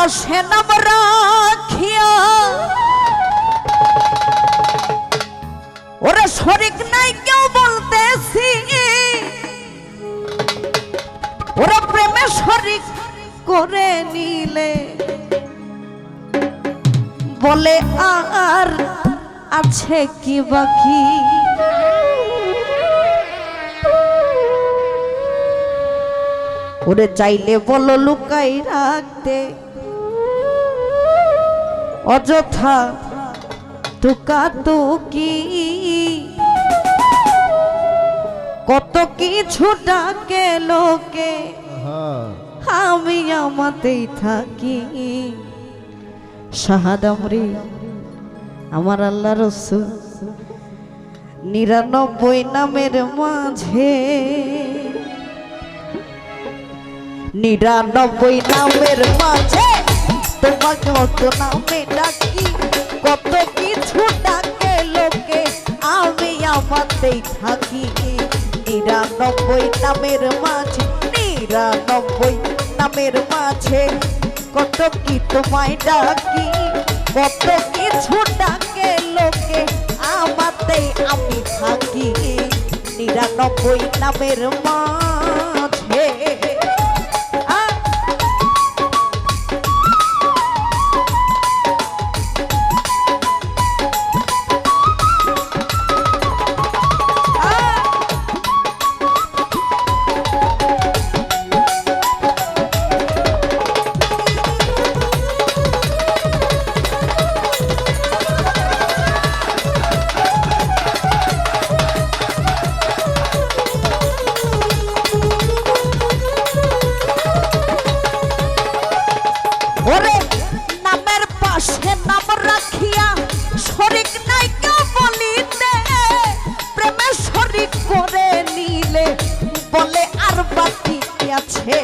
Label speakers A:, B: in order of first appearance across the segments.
A: পাশে নাম রাখিয়া ওরে শরীক নাই কেউ বলতেছি ওরা প্রেমে শরীক করে নিলে বলে আর আছে কি বাকি ওরে চাইলে বলো লুকাই রাখতে অযথা তুকাতুকি কত কিছু ডাকে লোকে আমি আমাতেই থাকি শাহাদামরি আমার আল্লাহ রসুল ৯৯ নামের মাঝে ৯৯ নামের মাঝে তোমাকে কত নামে ডাকি কত কিছু ডাকে লোকে আমি আমাতেই থাকি ৯৯ নামের মাঝে ৯৯ নামের মাঝে কত কি তোমায় ডাকি কত কিছু ডাকে লোকে আমাতেই আমি থাকি ৯৯ নামের মাঝে ওরে নামের পাশে নাম রাখিয়া শরীক নাই কেউ বলিতে প্রেমে শরীক করে নিলে বলে আর বাকি কি আছে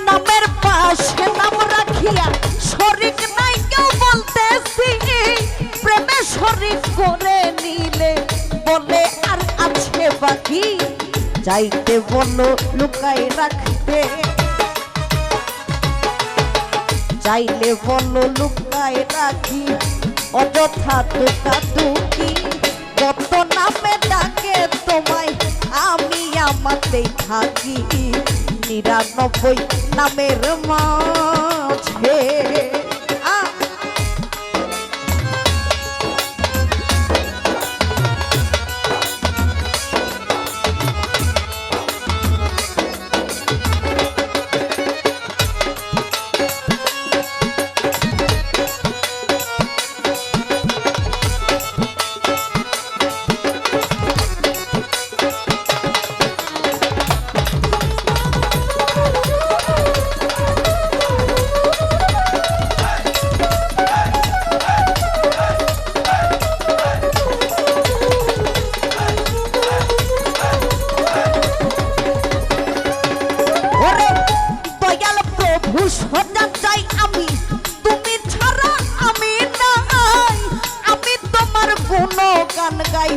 A: নামের পাশে নাম রাখিয়া শরীক নাই কেউ বলতেছি প্রেমে শরীক করে নিলে বলে আর আছে বাকি চাইতে বলো লুকাই রাখতে চাইলে বলো লুকাই রাখি অযথা তুকাতুকি কত নামে ডাকে তোমায় আমি আমাতেই থাকি ৯৯ নামের মাঝে সোজা চাই আমি তুমি ছাড়া আমি নাই আমি তোমার গুণগান গাই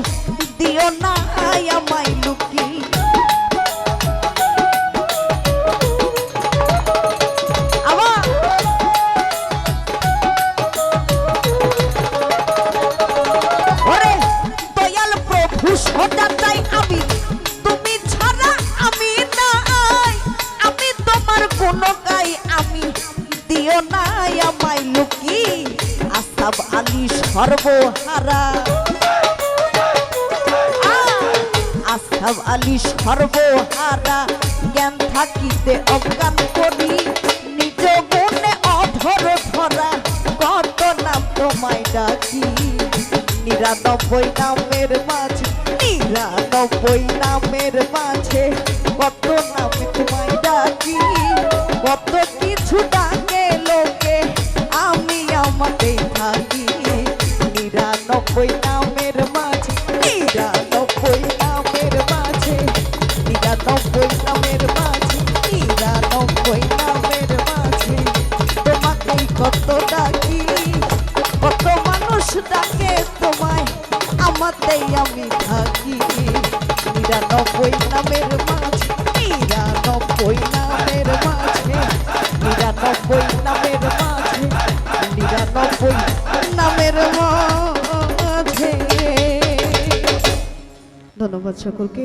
A: দিও না আমায় লুকি ওরে দয়াল প্রভু সোজা চাই আমি তুমি ছাড়া আমি নাই আমি তোমার গুণ গাই আমি দিও না আমায় লুকি আসাব আলী সর্বহারা আসাব আলী সর্বহারা জ্ঞান থাকিতে অজ্ঞান করি নিজ গুণে অধর ধরা কত নাম তোমায় ডাকি ৯৯ নামের মাঝে ৯৯ নামের মাঝে কত নাম তোমায় ডাকি কত কিছু ডাকে লোকে আমি আমাতেই থাকি ৯৯ নামের মাঝে ৯৯ নামের মাঝে ৯৯ নামের মাঝে ৯৯ নামের মাঝে তোমাকেই কত ডাকি কত মানুষ ডাকে আমি থাকি 99 নামের মাঝে 99 নামের মাঝে 99 নামের মাঝে 99 নামের মাঝে। ধন্যবাদ সকলকে।